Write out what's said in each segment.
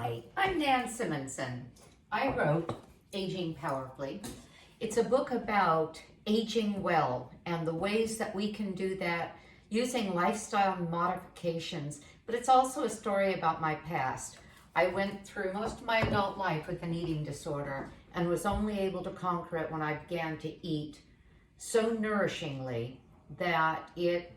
Hi, I'm Nan Simonson. I wrote Aging Powerfully. It's a book about aging well and the ways that we can do that using lifestyle modifications, but it's also a story about my past. I went through most of my adult life with an eating disorder and was only able to conquer it when I began to eat so nourishingly that it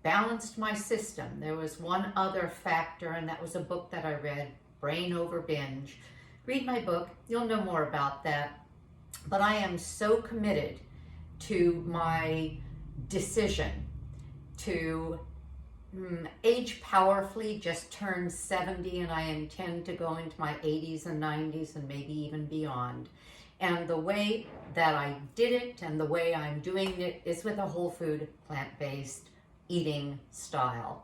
balanced my system. There was one other factor, and that was a book that I read, Brain Over Binge. Read my book, you'll know more about that. But I am so committed to my decision to age powerfully, just turned 70, and I intend to go into my 80s and 90s and maybe even beyond. And the way that I did it and the way I'm doing it is with a whole food, plant-based eating style.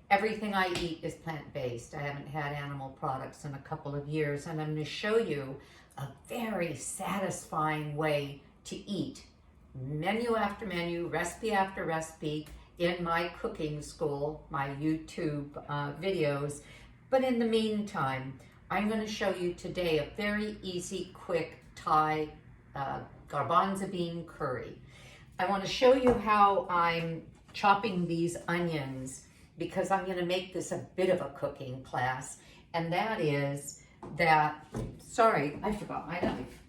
Everything I eat is plant-based. I haven't had animal products in a couple of years, and I'm going to show you a very satisfying way to eat, menu after menu, recipe after recipe, in my cooking school, my YouTube videos. But in the meantime, I'm going to show you today a very easy, quick Thai garbanzo bean curry. I want to show you how I'm chopping these onions, because I'm going to make this a bit of a cooking class, and that is that, sorry, I forgot my knife.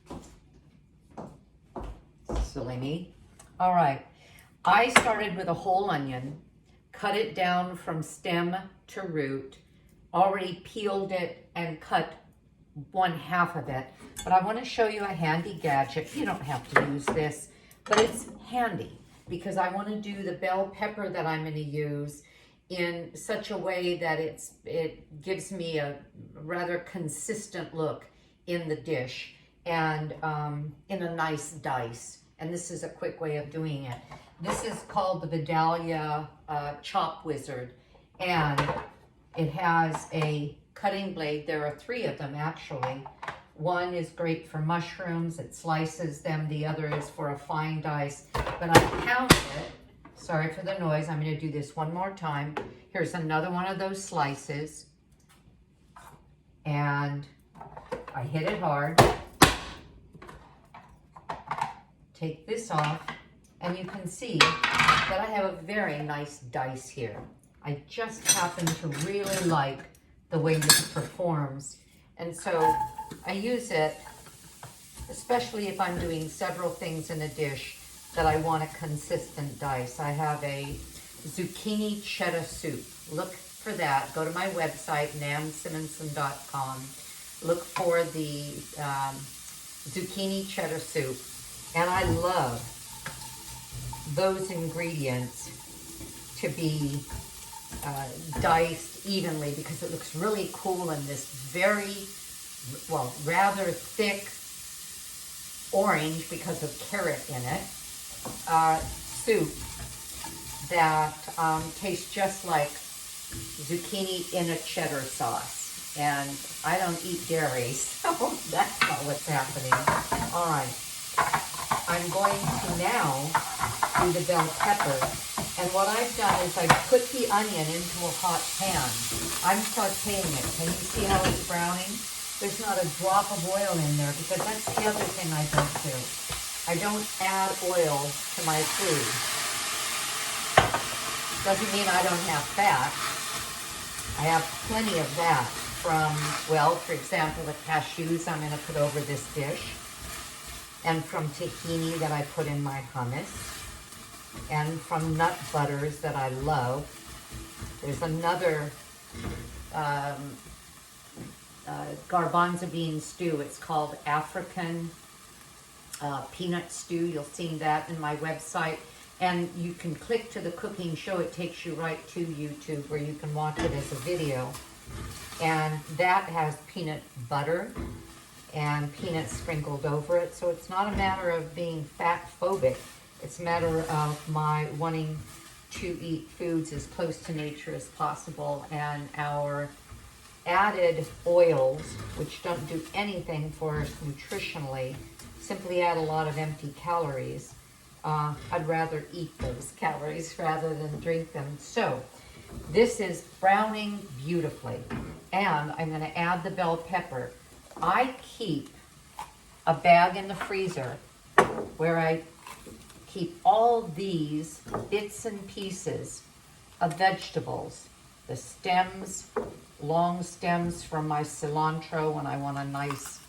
Silly me. All right, I started with a whole onion, cut it down from stem to root, already peeled it and cut 1/2 of it, but I want to show you a handy gadget. You don't have to use this, but it's handy because I want to do the bell pepper that I'm going to use in such a way that it gives me a rather consistent look in the dish and in a nice dice. And this is a quick way of doing it. This is called the Vidalia Chop Wizard, and it has a cutting blade. There are 3 of them actually. One is great for mushrooms, it slices them. The other is for a fine dice, but I pound it. Sorry for the noise, I'm going to do this one more time. Here's another one of those slices, and I hit it hard. Take this off, and you can see that I have a very nice dice here. I just happen to really like the way this performs, and so I use it, especially if I'm doing several things in a dish that I want a consistent dice. I have a zucchini cheddar soup. Look for that. Go to my website, nansimonson.com. Look for the zucchini cheddar soup. And I love those ingredients to be diced evenly because it looks really cool in this very, well, rather thick orange because of carrot in it, soup that tastes just like zucchini in a cheddar sauce. And I don't eat dairy, so that's not what's happening. All right, I'm going to now do the bell pepper. And what I've done is I've put the onion into a hot pan. I'm sauteing it. Can you see how it's browning? There's not a drop of oil in there because that's the other thing I don't do. I don't add oil to my food. Doesn't mean I don't have fat. I have plenty of that from, well, for example, the cashews I'm going to put over this dish, and from tahini that I put in my hummus, and from nut butters that I love. There's another garbanzo bean stew. It's called African peanut stew. You'll see that in my website. And you can click to the cooking show. It takes you right to YouTube where you can watch it as a video. And that has peanut butter and peanuts sprinkled over it. So it's not a matter of being fat phobic. It's a matter of my wanting to eat foods as close to nature as possible, and our added oils, which don't do anything for us nutritionally, simply add a lot of empty calories. I'd rather eat those calories rather than drink them. So this is browning beautifully. And I'm going to add the bell pepper. I keep a bag in the freezer where I keep all these bits and pieces of vegetables. The stems, long stems from my cilantro when I want a nice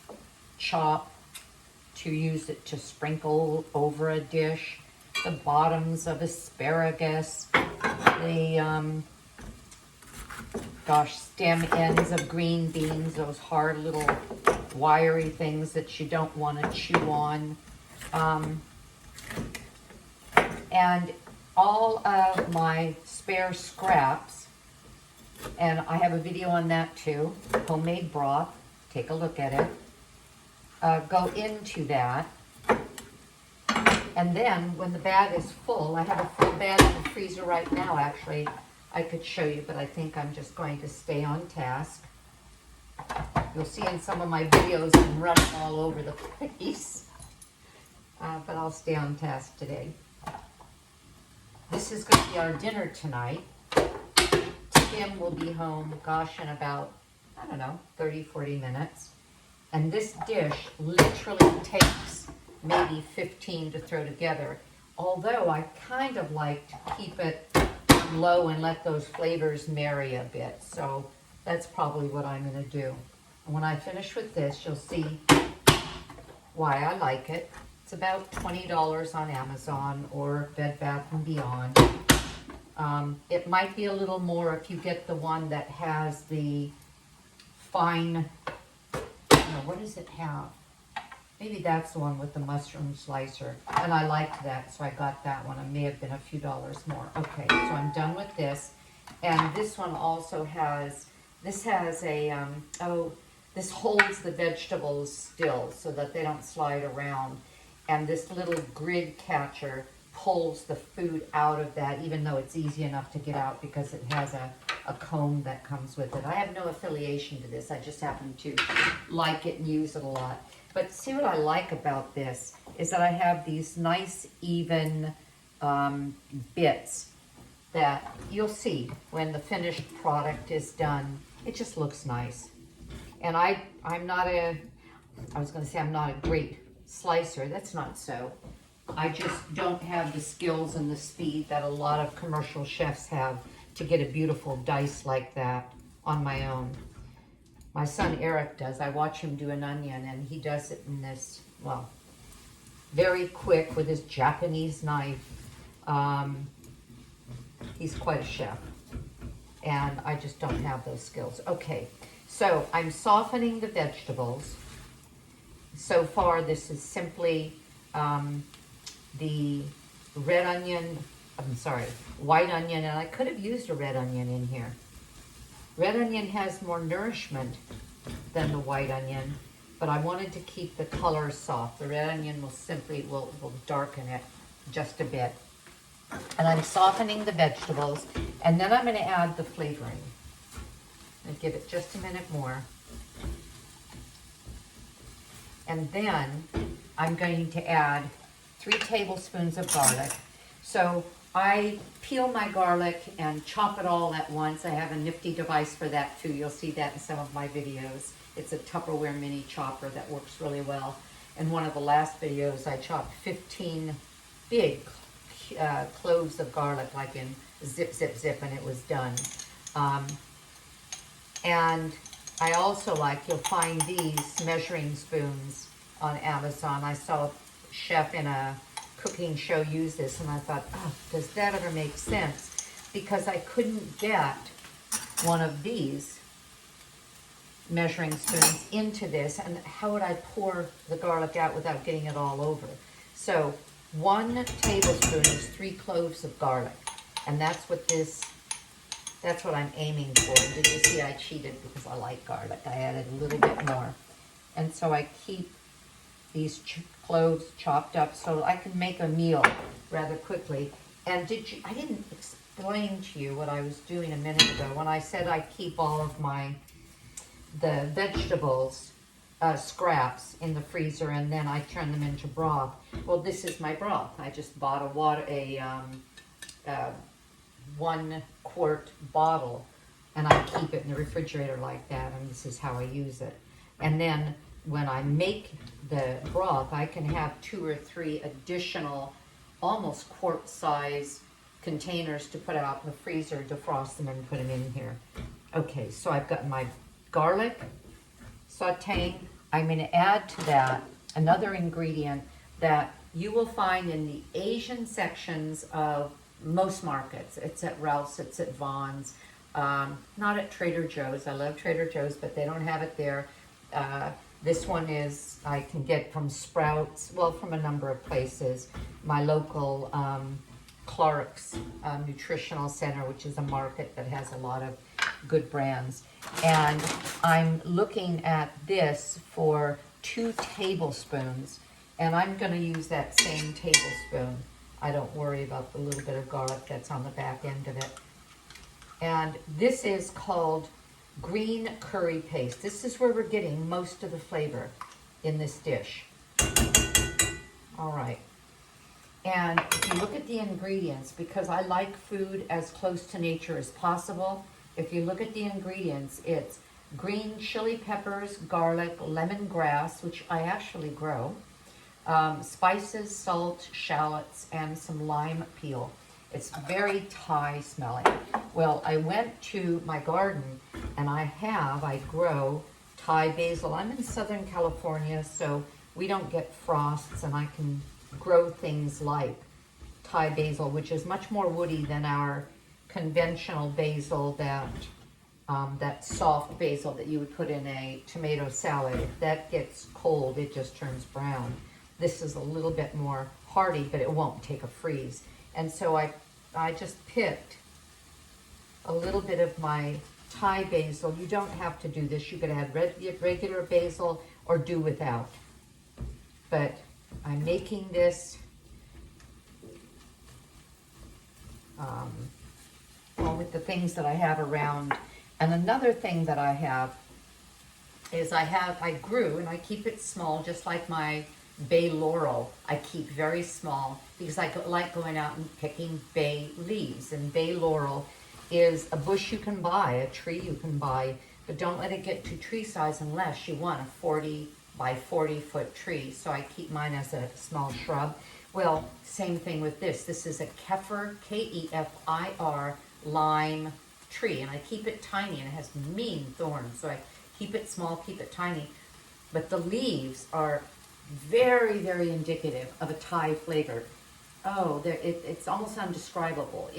chop to use it to sprinkle over a dish. The bottoms of asparagus, the stem ends of green beans, those hard little wiry things that you don't want to chew on. And all of my spare scraps, and I have a video on that too, homemade broth, take a look at it, go into that. And then when the bag is full, I have a full bag in the freezer right now actually. I could show you, but I think I'm just going to stay on task. You'll see in some of my videos I'm running all over the place, but I'll stay on task today. This is going to be our dinner tonight. Tim will be home, in about, 30, 40 minutes. And this dish literally takes maybe 15 to throw together. Although I kind of like to keep it low and let those flavors marry a bit. So that's probably what I'm going to do. And when I finish with this, you'll see why I like it. It's about $20 on Amazon or Bed Bath & Beyond. It might be a little more if you get the one that has the fine, what does it have? Maybe that's the one with the mushroom slicer. And I liked that, so I got that one. It may have been a few dollars more. Okay, so I'm done with this. And this one also has, this has a, this holds the vegetables still so that they don't slide around. And this little grid catcher pulls the food out of that, even though it's easy enough to get out because it has a comb that comes with it. I have no affiliation to this. I just happen to like it and use it a lot. But see what I like about this is that I have these nice even bits that you'll see when the finished product is done. It just looks nice. And I'm not a great slicer. That's not so. I just don't have the skills and the speed that a lot of commercial chefs have to get a beautiful dice like that on my own. My son Eric does. I watch him do an onion, and he does it in this, very quick with his Japanese knife. He's quite a chef, and I just don't have those skills. Okay, so I'm softening the vegetables. So far, this is simply the white onion, and I could have used a red onion in here. Red onion has more nourishment than the white onion, but I wanted to keep the color soft. The red onion will darken it just a bit. And I'm softening the vegetables, and then I'm going to add the flavoring. And give it just a minute more. And then I'm going to add 3 tablespoons of garlic. So I peel my garlic and chop it all at once. I have a nifty device for that too. You'll see that in some of my videos. It's a Tupperware mini chopper that works really well. In one of the last videos, I chopped 15 big cloves of garlic, like in zip, zip, zip, and it was done. And I also you'll find these measuring spoons on Amazon. I saw a chef in a cooking show use this, and I thought, does that ever make sense? Because I couldn't get one of these measuring spoons into this, and how would I pour the garlic out without getting it all over? So 1 tablespoon is 3 cloves of garlic, and that's what I'm aiming for. And did you see I cheated because I like garlic? I added a little bit more. And so I keep these cloves chopped up so I can make a meal rather quickly. And I didn't explain to you what I was doing a minute ago when I said I keep all of the vegetables scraps in the freezer, and then I turn them into broth. Well, this is my broth. I just bought a 1 quart bottle, and I keep it in the refrigerator like that, and this is how I use it. And then when I make the broth, I can have 2 or 3 additional, almost quart-size containers to put out in the freezer, defrost them, and put them in here. Okay, so I've got my garlic sauteing. I'm going to add to that another ingredient that you will find in the Asian sections of most markets. It's at Ralph's, it's at Vaughn's, not at Trader Joe's. I love Trader Joe's, but they don't have it there. This one is, I can get from Sprouts, well, from a number of places. My local Clark's Nutritional Center, which is a market that has a lot of good brands. And I'm looking at this for 2 tablespoons, and I'm going to use that same tablespoon. I don't worry about the little bit of garlic that's on the back end of it. And this is called green curry paste. This is where we're getting most of the flavor in this dish. All right. And if you look at the ingredients, because I like food as close to nature as possible, if you look at the ingredients, it's green chili peppers, garlic, lemongrass, which I actually grow, spices, salt, shallots, and some lime peel. It's very Thai smelling. Well, I went to my garden and I grow Thai basil. I'm in Southern California, so we don't get frosts, and I can grow things like Thai basil, which is much more woody than our conventional basil, that soft basil that you would put in a tomato salad. If that gets cold, it just turns brown. This is a little bit more hardy, but it won't take a freeze. And so I just picked a little bit of my Thai basil. You don't have to do this. You could add regular basil or do without. But I'm making this with the things that I have around. And another thing that I have is I grew, and I keep it small, just like my bay laurel. I keep very small because I like going out and picking bay leaves. And bay laurel is a bush you can buy, a tree you can buy, but don't let it get to tree size unless you want a 40 by 40 foot tree. So I keep mine as a small shrub. Well, same thing with this. This is a kefir, K-E-F-I-R, lime tree, and I keep it tiny, and it has mean thorns, so I keep it small, keep it tiny. But the leaves are very, very indicative of a Thai flavor. Oh, it's almost indescribable.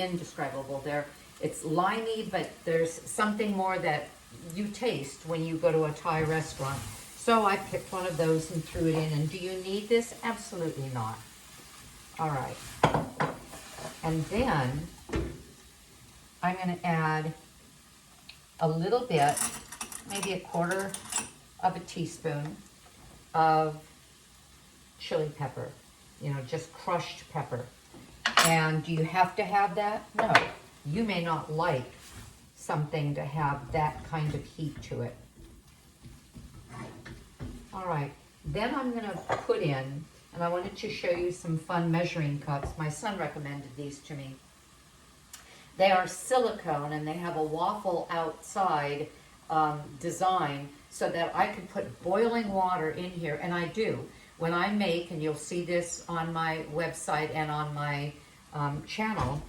It's limey, but there's something more that you taste when you go to a Thai restaurant. So I picked one of those and threw it in. And do you need this? Absolutely not. All right. And then I'm going to add a little bit, maybe a quarter of a teaspoon of chili pepper, just crushed pepper. And do you have to have that? No. You may not like something to have that kind of heat to it. All right. Then I'm going to put in, and I wanted to show you some fun measuring cups. My son recommended these to me. They are silicone, and they have a waffle outside design so that I could put boiling water in here, and I do. When I make, and you'll see this on my website and on my channel,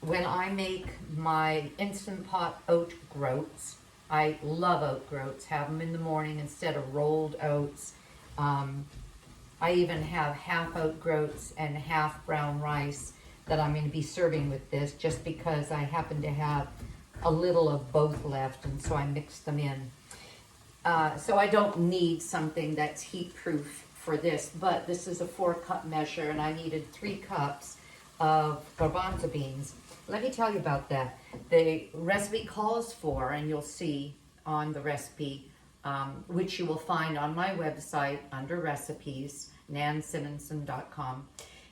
when I make my Instant Pot oat groats, I love oat groats, have them in the morning instead of rolled oats. I even have half oat groats and half brown rice that I'm going to be serving with this, just because I happen to have a little of both left, and so I mix them in. So I don't need something that's heat proof for this, but this is a 4-cup measure, and I needed 3 cups of garbanzo beans. Let me tell you about that. The recipe calls for, and you'll see on the recipe, which you will find on my website under recipes, nansimonson.com.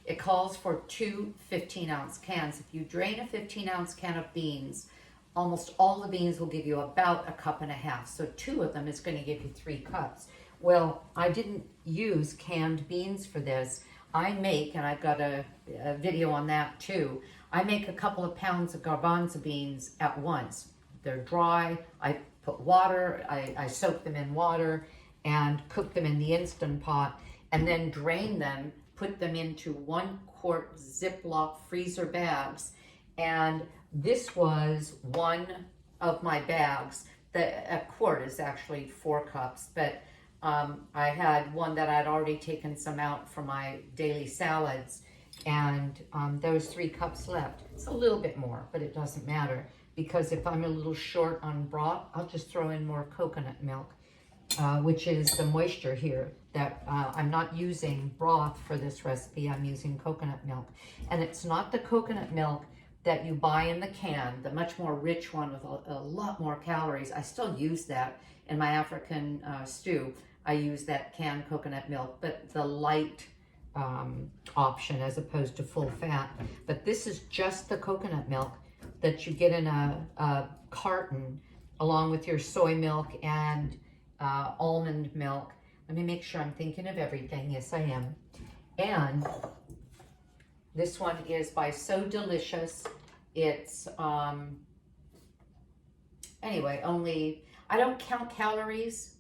It calls for 2 15-ounce cans. If you drain a 15-ounce can of beans, almost all the beans will give you about 1.5 cups. So 2 of them is going to give you 3 cups. Well, I didn't use canned beans for this. I make, and I've got a video on that too, I make a couple of pounds of garbanzo beans at once. they're dry. I put water, I soak them in water and cook them in the Instant Pot, and then drain them, put them into 1 quart Ziploc freezer bags. And this was one of my bags. A quart is actually 4 cups, but I had one that I'd already taken some out for my daily salads, and there was 3 cups left. It's a little bit more, but it doesn't matter, because if I'm a little short on broth, I'll just throw in more coconut milk, which is the moisture here. That I'm not using broth for this recipe, I'm using coconut milk. And it's not the coconut milk that you buy in the can, the much more rich one with a lot more calories. I still use that in my African stew. I use that canned coconut milk, but the light option as opposed to full fat. But this is just the coconut milk that you get in a carton along with your soy milk and almond milk. Let me make sure I'm thinking of everything. Yes, I am. And this one is by So Delicious. It's, anyway, only, I don't count calories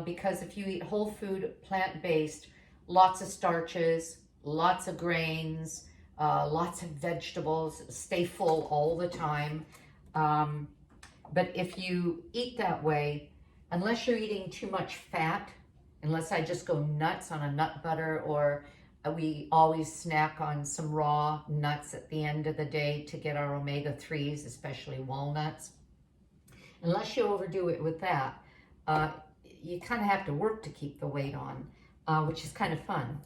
because if you eat whole food, plant-based, lots of starches, lots of grains, lots of vegetables, stay full all the time. But if you eat that way, unless you're eating too much fat, unless I just go nuts on a nut butter, or we always snack on some raw nuts at the end of the day to get our omega-3s, especially walnuts. Unless you overdo it with that, you kind of have to work to keep the weight on, which is kind of fun.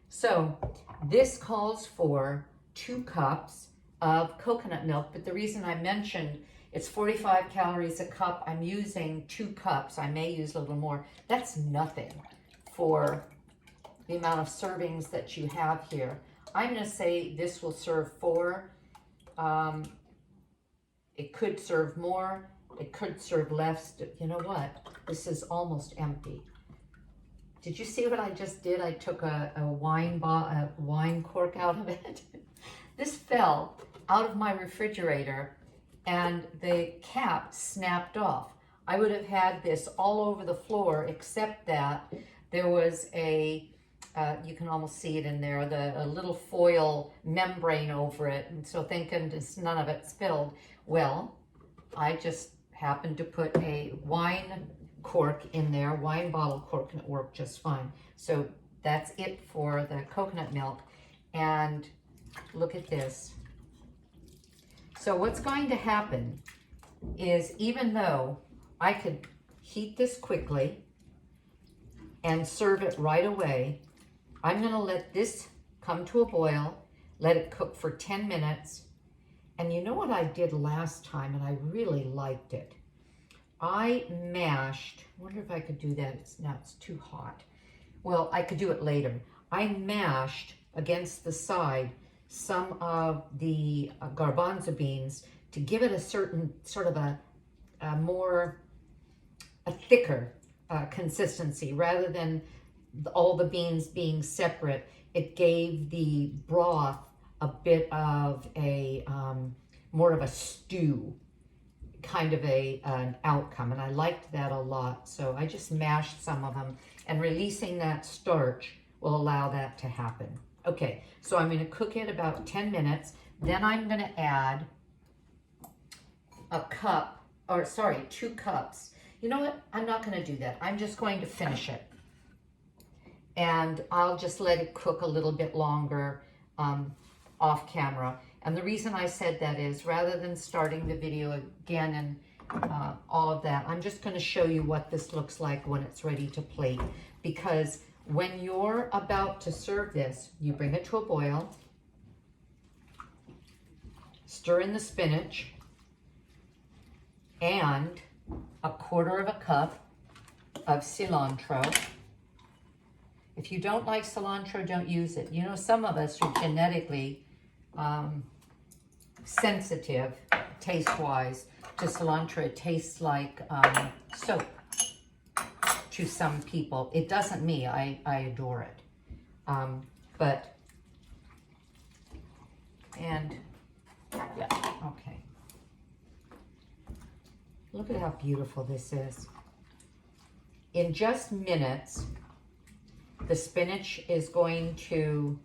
So this calls for 2 cups of coconut milk, but the reason I mentioned it's 45 calories a cup, I'm using 2 cups. I may use a little more. That's nothing for the amount of servings that you have here. I'm going to say this will serve 4. It could serve more. It could serve less. You know what? This is almost empty. Did you see what I just did? I took a wine cork out of it. This fell out of my refrigerator and the cap snapped off. I would have had this all over the floor, except that there was a, you can almost see it in there, a little foil membrane over it. And so thank goodness none of it spilled. Well, I just happened to put a wine cork in there, wine bottle cork, and it worked just fine. So that's it for the coconut milk. And look at this. So what's going to happen is, even though I could heat this quickly and serve it right away, I'm going to let this come to a boil, let it cook for 10 minutes. And you know what I did last time, and I really liked it? I mashed, I wonder if I could do that. Now it's too hot. Well, I could do it later. I mashed against the side some of the garbanzo beans to give it a certain sort of a thicker consistency. Rather than all the beans being separate, it gave the broth a bit of a more of a stew kind of an outcome, and I liked that a lot. So I just mashed some of them, and releasing that starch will allow that to happen. Okay, so I'm going to cook it about 10 minutes. Then I'm going to add 2 cups. You know what? I'm not going to do that. I'm just going to finish it. And I'll just let it cook a little bit longer off camera. And the reason I said that is, rather than starting the video again and all of that, I'm just going to show you what this looks like when it's ready to plate. Because when you're about to serve this, you bring it to a boil, stir in the spinach, and a 1/4 cup of cilantro. If you don't like cilantro, don't use it. You know, some of us are genetically sensitive, taste-wise, to cilantro. It tastes like soap to some people. It doesn't me. I adore it. Yeah, okay. Look at how beautiful this is. In just minutes, the spinach is going to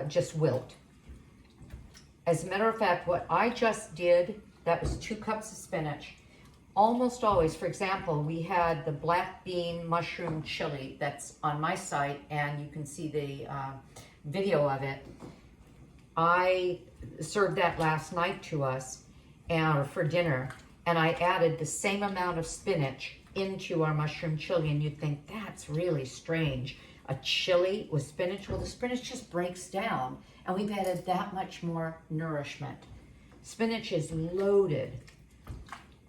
just wilt. As a matter of fact, what I just did, that was 2 cups of spinach. Almost always, for example, we had the black bean mushroom chili that's on my site, and you can see the video of it. I served that last night to us and for dinner, and I added the same amount of spinach into our mushroom chili, and you'd think that's really strange. A chili with spinach? Well, the spinach just breaks down, and we've added that much more nourishment. Spinach is loaded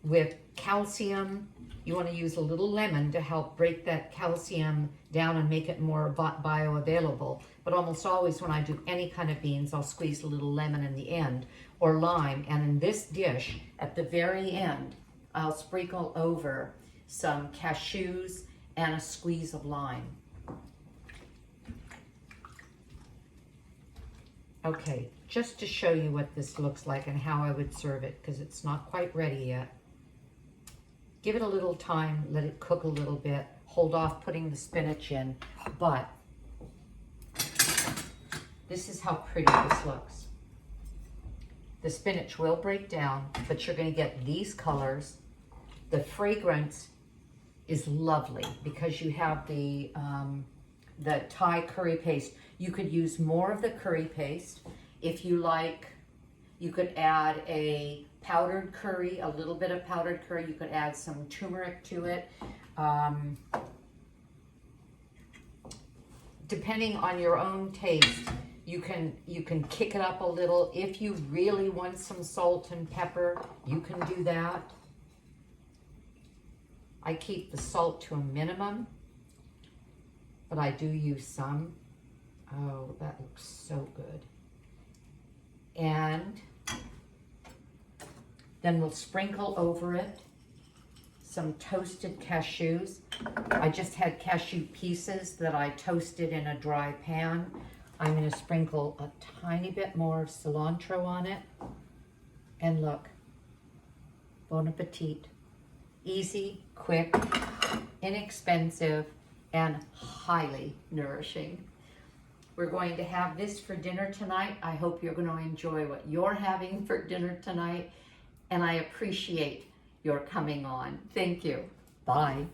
with calcium. You want to use a little lemon to help break that calcium down and make it more bioavailable. But almost always when I do any kind of beans, I'll squeeze a little lemon in the end or lime. And in this dish, at the very end, I'll sprinkle over some cashews and a squeeze of lime. Okay, just to show you what this looks like and how I would serve it, because it's not quite ready yet. Give it a little time, let it cook a little bit, hold off putting the spinach in, but this is how pretty this looks. The spinach will break down, but you're going to get these colors. The fragrance is lovely because you have the Thai curry paste. You could use more of the curry paste. If you like, you could add a powdered curry, a little bit of powdered curry. You could add some turmeric to it. Depending on your own taste, you can kick it up a little. If you really want some salt and pepper, you can do that. I keep the salt to a minimum, but I do use some. Oh, that looks so good. And then we'll sprinkle over it some toasted cashews. I just had cashew pieces that I toasted in a dry pan. I'm going to sprinkle a tiny bit more cilantro on it. And look, bon appetit. Easy, quick, inexpensive, and highly nourishing. We're going to have this for dinner tonight. I hope you're going to enjoy what you're having for dinner tonight. And I appreciate your coming on. Thank you. Bye.